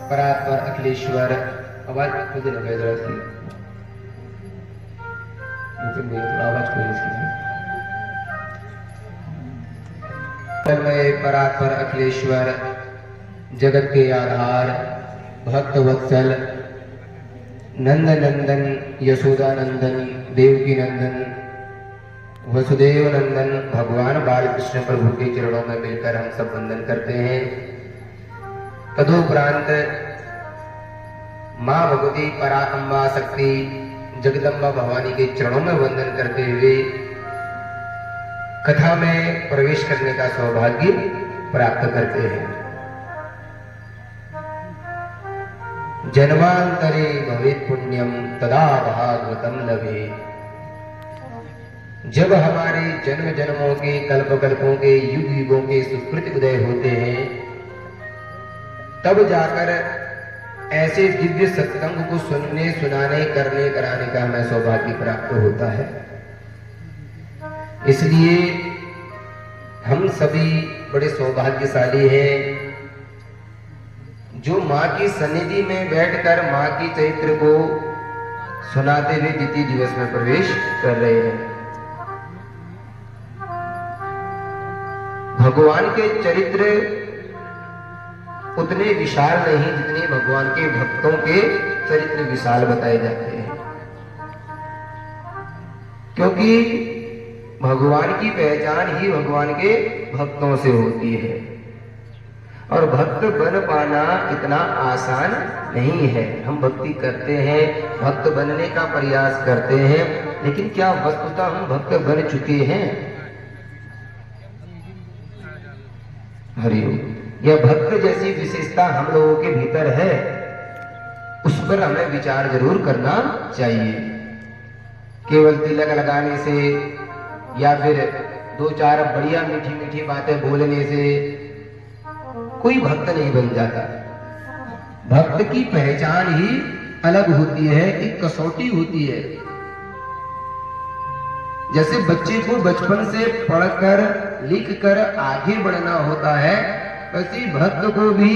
परात्पर अखिलेश्वर। आवाज खुद लगे जरा सी, मुझे बोलो थोड़ा आवाज खोल इसकी। तन्मय परात्पर अखिलेश्वर, जगत के आधार, भक्त वत्सल, नंद नंदन, यशोदा नंदन, देवकी नंदन, वसुदेव नंदन भगवान बाल कृष्ण प्रभु के चरणों में मिलकर हम सब वंदन करते हैं। तदुपरांत मां भगवती पराअम्बा शक्ति जगदम्बा भवानी के चरणों में वंदन करते हुए कथा में प्रवेश करने का सौभाग्य प्राप्त करते हैं। जन्मांतरे भवेत् पुण्यम तदा भागवतम लभे। जब हमारे जन्म जन्मों के कल्प कल्पों के युग युगों के सुकृत उदय होते हैं, तब जाकर ऐसे दिव्य सत्संग को सुनने सुनाने करने कराने का हमें सौभाग्य प्राप्त होता है। इसलिए हम सभी बड़े सौभाग्यशाली हैं जो मां की सन्निधि में बैठकर मां की चरित्र को सुनाते हुए द्वितीय दिवस में प्रवेश कर रहे हैं। भगवान के चरित्र उतने विशाल नहीं जितने भगवान के भक्तों के चरित्र विशाल बताए जाते हैं, क्योंकि भगवान की पहचान ही भगवान के भक्तों से होती है और भक्त बन पाना इतना आसान नहीं है। हम भक्ति करते हैं, भक्त बनने का प्रयास करते हैं, लेकिन क्या वस्तुतः हम भक्त बन चुके हैं? हरिओम। यह भक्त जैसी विशेषता हम लोगों के भीतर है, उस पर हमें विचार जरूर करना चाहिए। केवल तिलक लगाने से या फिर दो चार बढ़िया मीठी मीठी बातें बोलने से कोई भक्त नहीं बन जाता। भक्त की पहचान ही अलग होती है, एक कसौटी होती है। जैसे बच्चे को बचपन से पढ़कर लिखकर आगे बढ़ना होता है, वैसे भक्त को भी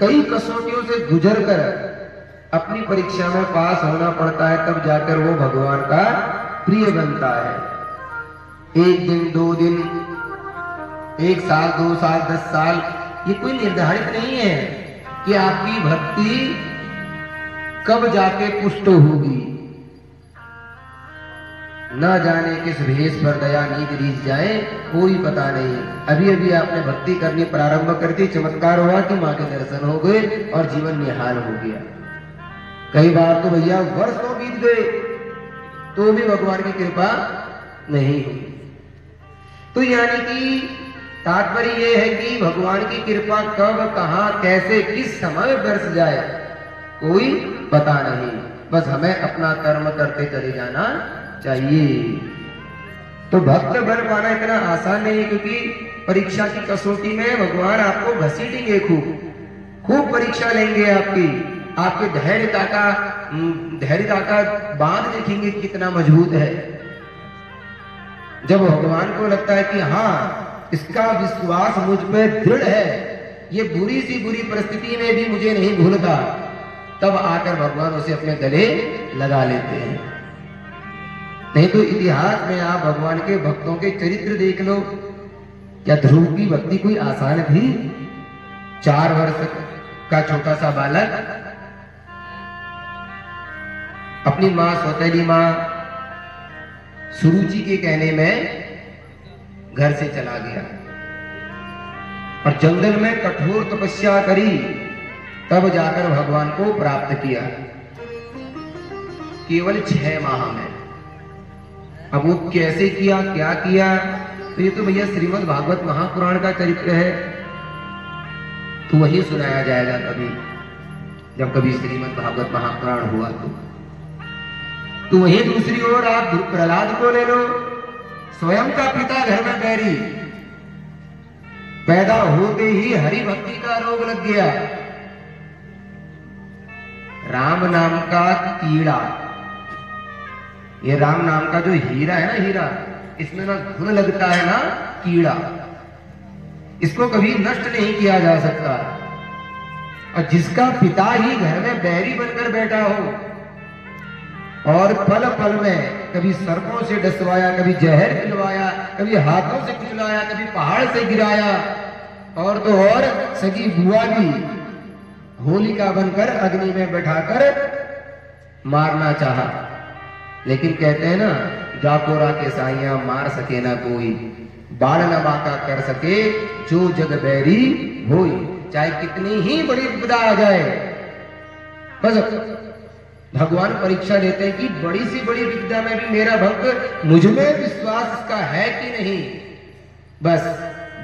कई कसौटियों से गुजरकर अपनी परीक्षा में पास होना पड़ता है, तब जाकर वो भगवान का प्रिय बनता है। एक दिन, 2 दिन, 1 साल, 2 साल, 10 साल, ये कोई निर्धारित नहीं है कि आपकी भक्ति कब जाके पुष्ट होगी। न जाने किस भेष पर दया नींद रीझ जाए, कोई पता नहीं। अभी अभी आपने भक्ति करनी प्रारंभ कर दी, चमत्कार हुआ कि मां के दर्शन हो गए और जीवन निहाल हो गया। कई बार तो भैया वर्षों बीत गए तो भी भगवान की कृपा नहीं हुई। तो यानी कि तात्पर्य यह है कि भगवान की कृपा कब, कहां, कैसे, किस समय बरस जाए कोई पता नहीं। बस हमें अपना कर्म करते चले जाना चाहिए। तो भक्त बन पाना इतना आसान नहीं है, क्योंकि परीक्षा की कसौटी में भगवान आपको घसीटेंगे, खूब परीक्षा लेंगे आपके धैर्यता का बांध देखेंगे कितना मजबूत है। जब भगवान को लगता है कि हाँ, इसका विश्वास मुझ पे दृढ़ है, ये बुरी सी बुरी परिस्थिति में भी मुझे नहीं भूलता, तब आकर भगवान उसे अपने गले लगा लेते हैं। नहीं तो इतिहास में आप भगवान के भक्तों के चरित्र देख लो। क्या ध्रुव की भक्ति कोई आसान थी? 4 वर्ष का छोटा सा बालक अपनी मां, सौतेली मां सुरुचि के कहने में घर से चला गया और जंगल में कठोर तपस्या करी, तब जाकर भगवान को प्राप्त किया, केवल 6 माह में। अब वो कैसे किया, क्या किया, तो ये तो भैया श्रीमद् भागवत महापुराण का चरित्र है, तो वही सुनाया जाएगा कभी, जब कभी श्रीमद् भागवत महापुराण हुआ तो वही। दूसरी ओर आप प्रहलाद को ले लो, स्वयं का पिता घर में बैरी, पैदा होते ही हरि भक्ति का रोग लग गया। राम नाम का कीड़ा, ये राम नाम का जो हीरा है ना, हीरा, इसमें ना घुन लगता है ना कीड़ा, इसको कभी नष्ट नहीं किया जा सकता। और जिसका पिता ही घर में बैरी बनकर बैठा हो और पल पल में कभी सर्पों से डसवाया, कभी जहर पिलवाया, कभी हाथों से कुचलाया, कभी पहाड़ से गिराया, और तो और सगी बुआ भी होलिका बनकर अग्नि में बैठाकर मारना चाहा। लेकिन कहते हैं ना, जाकोरा के साइया मार सके ना कोई, बाल न बाका कर सके जो जग बैरी होई। चाहे कितनी ही बड़ी विपदा आ जाए, बस भगवान परीक्षा लेते हैं कि बड़ी सी बड़ी विपदा में भी मेरा भक्त मुझ में विश्वास इसका है कि नहीं। बस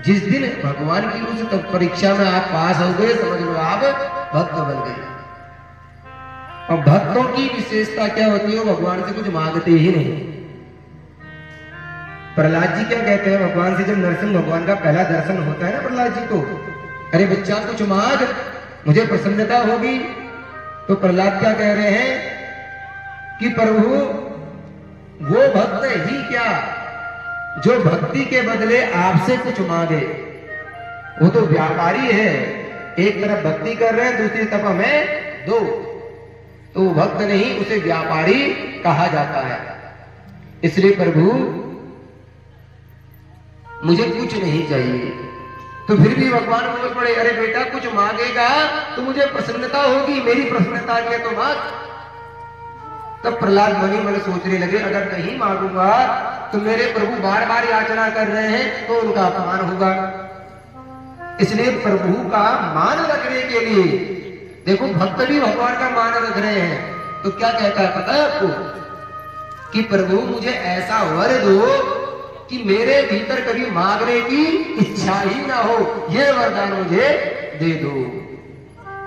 जिस दिन भगवान की उस परीक्षा में आप पास हो गए, समझ लो आप भक्त बन गए। और भक्तों की विशेषता क्या होती है, भगवान से कुछ मांगते ही नहीं। प्रहलाद जी क्या कहते हैं भगवान से, जब नरसिंह भगवान का पहला दर्शन होता है ना प्रहलाद जी को, अरे बच्चा कुछ मांग, मुझे प्रसन्नता होगी। तो प्रहलाद क्या कह रहे हैं कि प्रभु वो भक्त ही क्या जो भक्ति के बदले आपसे कुछ मांगे, वो तो व्यापारी है। एक तरफ भक्ति कर रहे हैं, दूसरी तरफ हमें दो, तो भक्त नहीं, उसे व्यापारी कहा जाता है। इसलिए प्रभु मुझे कुछ नहीं चाहिए। तो फिर भी भगवान बोल पड़े, अरे बेटा कुछ मांगेगा तो मुझे प्रसन्नता होगी, मेरी प्रसन्नता के तो मांग। तब प्रहलाद मनी मन सोचने लगे, अगर नहीं मांगूंगा तो मेरे प्रभु बार बार याचना कर रहे हैं तो उनका अपमान होगा। इसलिए प्रभु का मान रखने के लिए, देखो भक्त भी भगवान का मान रख रहे हैं, तो क्या कहता है पता है आपको, कि प्रभु मुझे ऐसा वर दो कि मेरे भीतर कभी मांगने की इच्छा ही ना हो, ये वरदान मुझे दे दो।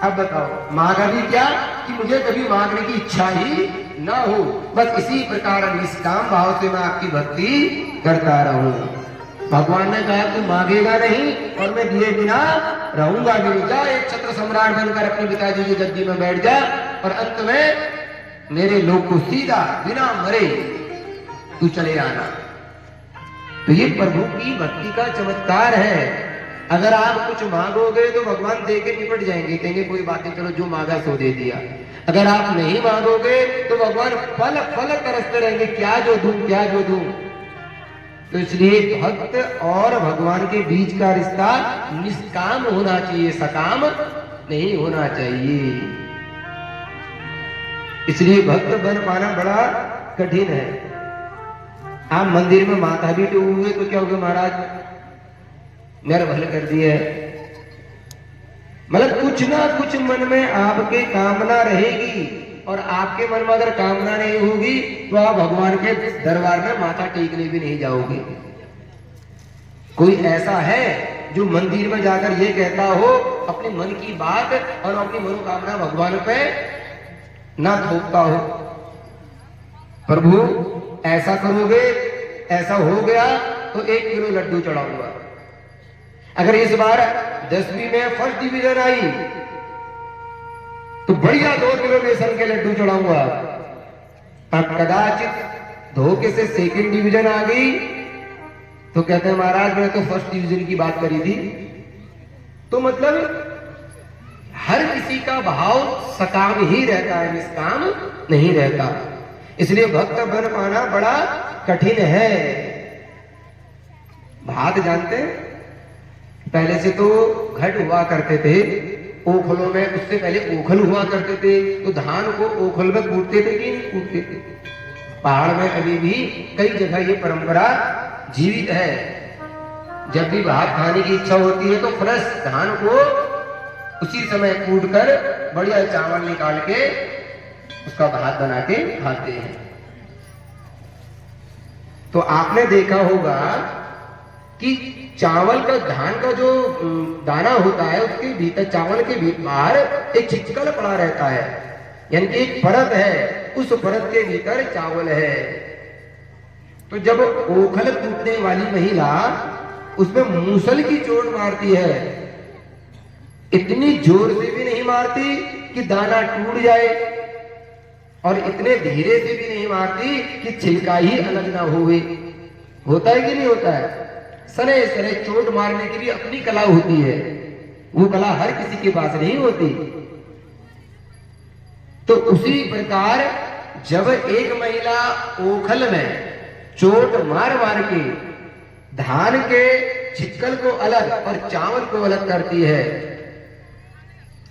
अब बताओ मांगा भी क्या, कि मुझे कभी मांगने की इच्छा ही ना हो। बस इसी प्रकार निष्काम भाव से मैं आपकी भक्ति करता रहूं। भगवान ने कहा तू मांगेगा नहीं और मैं दिए बिना रहूंगा भी नहीं। जा एक छत्र सम्राट बनकर अपने पिताजी की गद्दी में बैठ जा और अंत में मेरे लोग को सीधा बिना मरे तू चले आना। तो ये प्रभु की भक्ति का चमत्कार है। अगर आप कुछ मांगोगे तो भगवान दे के निपट जाएंगे, कहेंगे कोई बात नहीं, चलो जो मांगा सो दे दिया। अगर आप नहीं मांगोगे तो भगवान फल फल तरसते रहेंगे, क्या जो दूं क्या जो दूं। तो इसलिए भक्त और भगवान के बीच का रिश्ता निष्काम होना चाहिए, सकाम नहीं होना चाहिए। इसलिए भक्त बन पाना बड़ा कठिन है। आप मंदिर में माथा भी डूबे हुए तो क्या हो गया, महाराज मेरा भल कर दिया। मतलब कुछ ना कुछ मन में आपके कामना रहेगी, और आपके मन में अगर कामना नहीं होगी तो आप भगवान के दरबार में माथा टेकने भी नहीं जाओगे। कोई ऐसा है जो मंदिर में जाकर ये कहता हो अपने मन की बात और अपनी मनोकामना भगवान पे ना थोपता हो, प्रभु ऐसा करोगे, ऐसा हो गया तो 1 किलो लड्डू चढ़ाऊंगा। अगर इस बार 10वीं में फर्स्ट डिवीजन आई तो बढ़िया 2 किलो बेसन के लड्डू चढ़ाऊंगा। अब कदाचित धोखे से सेकंड डिवीजन आ गई तो कहते हैं महाराज मैंने तो फर्स्ट डिवीजन की बात करी थी। तो मतलब हर किसी का भाव सकाम ही रहता है, निष्काम नहीं रहता। इसलिए भक्त बन पाना बड़ा कठिन है। भात जानते हैं, पहले से तो घट हुआ करते थे ओखलों में, उससे पहले ओखल हुआ करते थे, तो धान को ओखल में कूटते थे कि नहीं कूटते थे। पहाड़ में अभी भी कई जगह ये परंपरा जीवित है। जब भी भात खाने की इच्छा होती है तो फ्रेश धान को उसी समय कूट कर बढ़िया चावल निकाल के उसका भात बना के खाते हैं। तो आपने देखा होगा कि चावल का, धान का जो दाना होता है उसके भीतर, चावल के बाहर एक छिचकल पड़ा रहता है, यानी कि एक परत है, उस परत के भीतर चावल है। तो जब ओखल कूटने वाली महिला उसमें मूसल की चोट मारती है, इतनी जोर से भी नहीं मारती कि दाना टूट जाए, और इतने धीरे से भी नहीं मारती कि छिलका ही अलग ना होवे। होता है कि नहीं होता है? सने सने चोट मारने की भी अपनी कला होती है। वो कला हर किसी के पास नहीं होती। तो उसी प्रकार जब एक महिला ओखल में चोट मार मार के धान के छिक्कल को अलग और चावल को अलग करती है,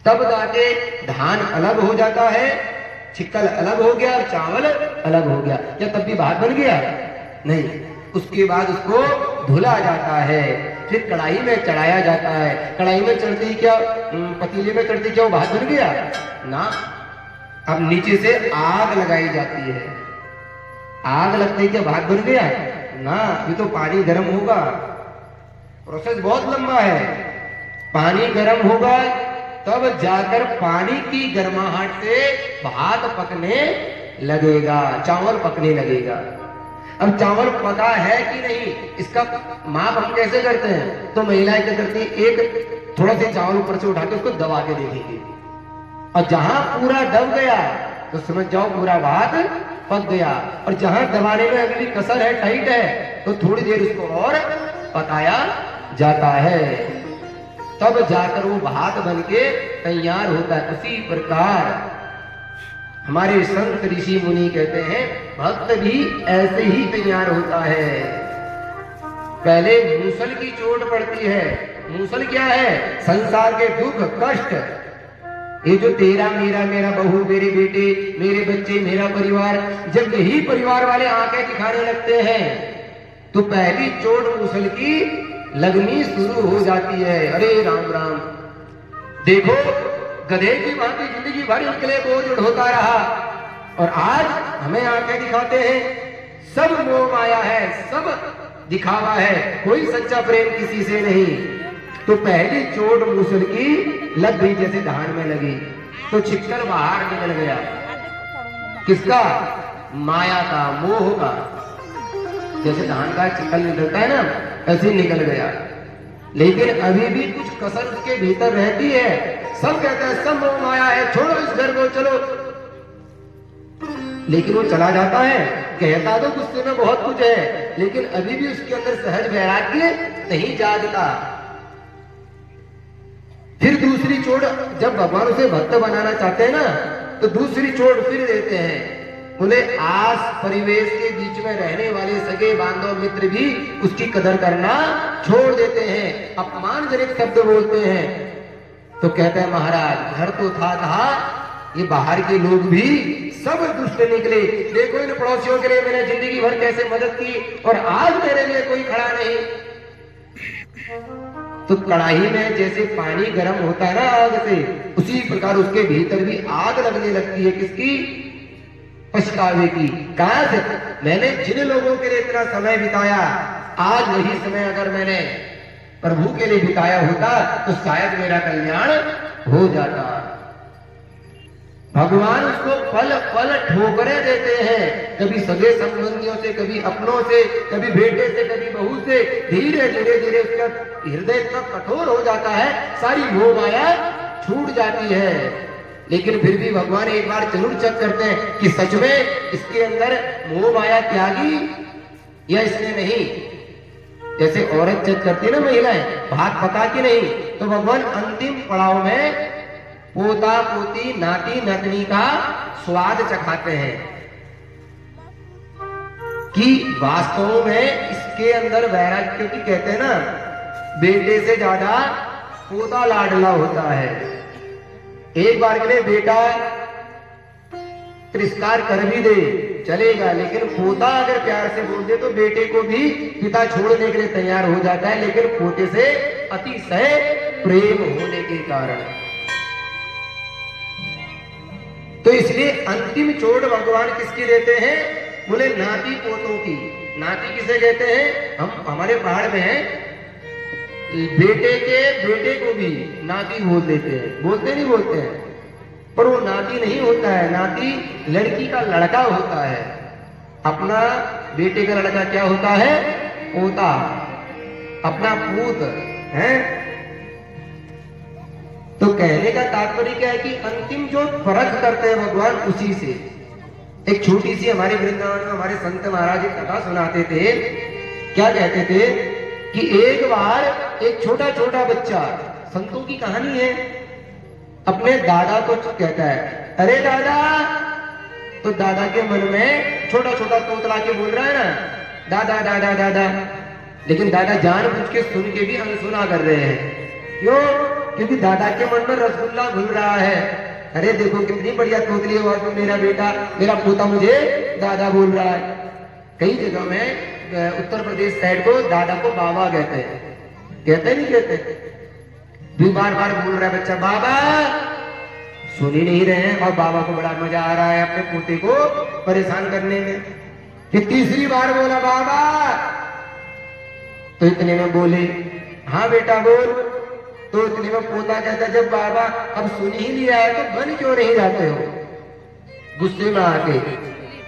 तब जाके धान अलग हो जाता है, छिक्कल अलग हो गया और चावल अलग हो गया। क्या तब भी भात बन गया? नहीं। उसके बाद उसको धुला जाता है, फिर कढ़ाई में चढ़ाया जाता है। कढ़ाई में चढ़ते ही क्या, पतीले में चढ़ते क्या वो भात बन गया? ना। अब नीचे से आग लगाई जाती है। आग लगते ही क्या भात बन गया? ना, ये तो पानी गर्म होगा। प्रोसेस बहुत लंबा है। पानी गर्म होगा तब जाकर पानी की गर्माहट से भात पकने लगेगा, चावल पकने लगेगा। अब चावल पका है कि नहीं, इसका माप हम कैसे करते हैं? तो महिलाएं क्या करती है, एक थोड़ा सा चावल ऊपर से उठा के उसको दबा के देखेंगे, और जहां पूरा दब गया तो समझ जाओ पूरा भात पक गया। और जहां दबाने में अभी भी कसर है, टाइट है, तो थोड़ी देर उसको और पकाया जाता है, तब जाकर वो भात बनके तैयार होता है। उसी प्रकार हमारे संत ऋषि मुनि कहते हैं भक्त भी ऐसे ही तैयार होता है। पहले मूसल की चोट पड़ती है। मूसल क्या है? संसार के दुख कष्ट, ये जो तेरा मेरा, मेरा बहू, मेरे बेटे, मेरे बच्चे, मेरा परिवार, जब यही परिवार वाले आंखें दिखाने लगते हैं तो पहली चोट मूसल की लगनी शुरू हो जाती है। अरे राम राम, देखो गधे की भांति जिंदगी भर इनके लिए बोझ होता रहा और आज हमें आंखें दिखाते हैं। सब मोह माया है, सब दिखावा है, कोई सच्चा प्रेम किसी से नहीं। तो पहली चोट मूसल की लग गई, जैसे धान में लगी, तो छिक्कर बाहर निकल गया। किसका? माया का, मोह का। जैसे धान का छिक्कर निकलता है ना, ऐसे निकल गया। लेकिन अभी भी कुछ कसर उसके भीतर रहती है। सब कहते हैं सब मोह माया है, छोड़ो इस घर को, चलो। लेकिन वो चला जाता है, कहता तो गुस्से में बहुत कुछ है, लेकिन अभी भी उसके अंदर सहज वैराग्य नहीं जागता। फिर दूसरी चोट, जब भगवान उसे भक्त बनाना चाहते हैं ना, तो दूसरी चोट फिर देते हैं। उन्हें आस परिवेश के बीच में रहने वाले सगे बांधव मित्र भी उसकी कदर करना छोड़ देते हैं, अपमानजनक शब्द बोलते हैं। तो कहते हैं महाराज घर तो था, ये बाहर के लोग भी सब दुष्ट निकले। देखो इन पड़ोसियों के लिए मैंने जिंदगी भर कैसे मदद की और आज मेरे लिए कोई खड़ा नहीं। तो कढ़ाई में जैसे पानी गर्म होता है ना आग से, उसी प्रकार उसके भीतर भी आग लगने लगती है। किसकी? पछतावे की। कहां से? मैंने जिन लोगों के लिए इतना समय बिताया, आज वही समय अगर मैंने प्रभु के लिए बिताया होता तो शायद मेरा कल्याण हो जाता। भगवान उसको पल पल ठोकरें देते हैं, कभी सगे संबंधियों से, कभी अपनों से, कभी बेटे से, कभी बहू से। धीरे धीरे धीरे उसका हृदय इतना कठोर हो जाता है, सारी मोह माया छूट जाती है। लेकिन फिर भी भगवान एक बार जरूर चेक करते हैं कि सच में इसके अंदर मोह माया त्यागी या इसने नहीं। जैसे औरत चेक करती है ना महिलाएं, भात पका कि नहीं, तो भगवान अंतिम पड़ाव में पोता पोती नाती नातनी का स्वाद चखाते हैं कि वास्तव में इसके अंदर वैराग्य, क्योंकि कहते हैं ना बेटे से ज्यादा पोता लाडला होता है। एक बार के लिए बेटा तिरस्कार कर भी दे चलेगा, लेकिन पोता अगर प्यार से बोल दे तो बेटे को भी पिता छोड़ने के लिए तैयार हो जाता है। लेकिन पोते से अतिशय प्रेम होने के कारण, तो इसलिए अंतिम चोट भगवान किसकी देते हैं? बोले नाती पोतों की। नाती किसे कहते हैं? हम हमारे पहाड़ में है, बेटे के बेटे को भी नाती बोल देते हैं। बोलते नहीं बोलते हैं, पर वो नाती नहीं होता है। नाती लड़की का लड़का होता है। अपना बेटे का लड़का क्या होता है? पोता, अपना पूत है। तो कहने का तात्पर्य क्या है कि अंतिम जो फर्क करते हैं भगवान, उसी से। एक छोटी सी हमारे वृंदावन में हमारे संत महाराज एक कथा सुनाते थे। क्या कहते थे कि एक बार एक छोटा छोटा बच्चा संतों की कहानी है। अपने दादा को कहता है, अरे दादा। तो दादा के मन में छोटा छोटा तोतला के बोल रहा है ना, दादा दादा दादा। लेकिन दादा जानबूझ के सुन के भी अनसुना कर रहे हैं। क्यों? क्योंकि दादा के मन में रसगुल्ला घुल रहा है। अरे देखो कितनी बढ़िया तोतली हुआ तो मेरा बेटा, मेरा पोता मुझे दादा बोल रहा है। कई जगह में उत्तर प्रदेश साइड को दादा को बाबा कहते हैं। कहते नहीं कहते? भी बार बार बोल रहा है बच्चा बाबा, सुन ही नहीं रहे हैं और बाबा को बड़ा मजा आ रहा है अपने पोते को परेशान करने में। फिर तीसरी बार बोला बाबा, तो इतने में बोले हाँ बेटा बोल। तो इतने में पोता कहता जब बाबा अब सुन ही लिया है तो बन क्यों नहीं जाते हो? गुस्से में आके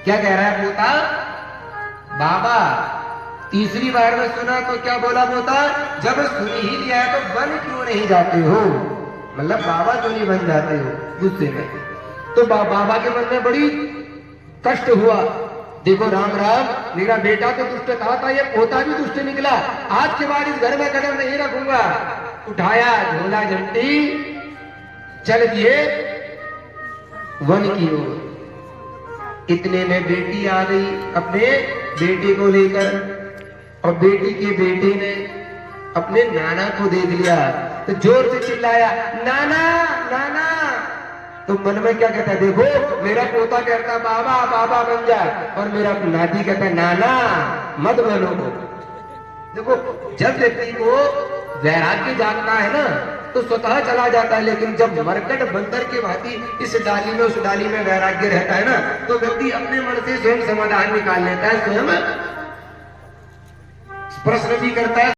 क्या कह रहा है पोता? बाबा। तीसरी बार में सुना तो क्या बोला पोता? जब सुन ही लिया है तो बन क्यों नहीं जाते हो? मतलब बाबा क्यों नहीं बन जाते हो? गुस्से में। तो बाबा के मन में बड़ी कष्ट हुआ। देखो राम राम, मेरा बेटा तो दुष्ट था, ये पोता भी दुष्ट निकला। आज के बाद इस घर में कदम नहीं रखूंगा। उठाया झोला झंटी, चल दिए वन की ओर। इतने में बेटी आ गई अपने बेटे को लेकर, और बेटी के बेटे ने अपने नाना को देख लिया तो जोर से चिल्लाया नाना नाना। तो मन में क्या कहता है? देखो मेरा पोता कहता बाबा बाबा बन जा, और मेरा नाती कहता नाना मत बनो। देखो जब व्यक्ति को वैराग्य जागता है ना तो स्वतः चला जाता है, लेकिन जब मरकट बंदर के भांति इस डाली में उस डाली में वैराग्य रहता है ना तो व्यक्ति अपने मन से स्वयं समाधान निकाल लेता है, स्वयं प्रश्न भी करता है।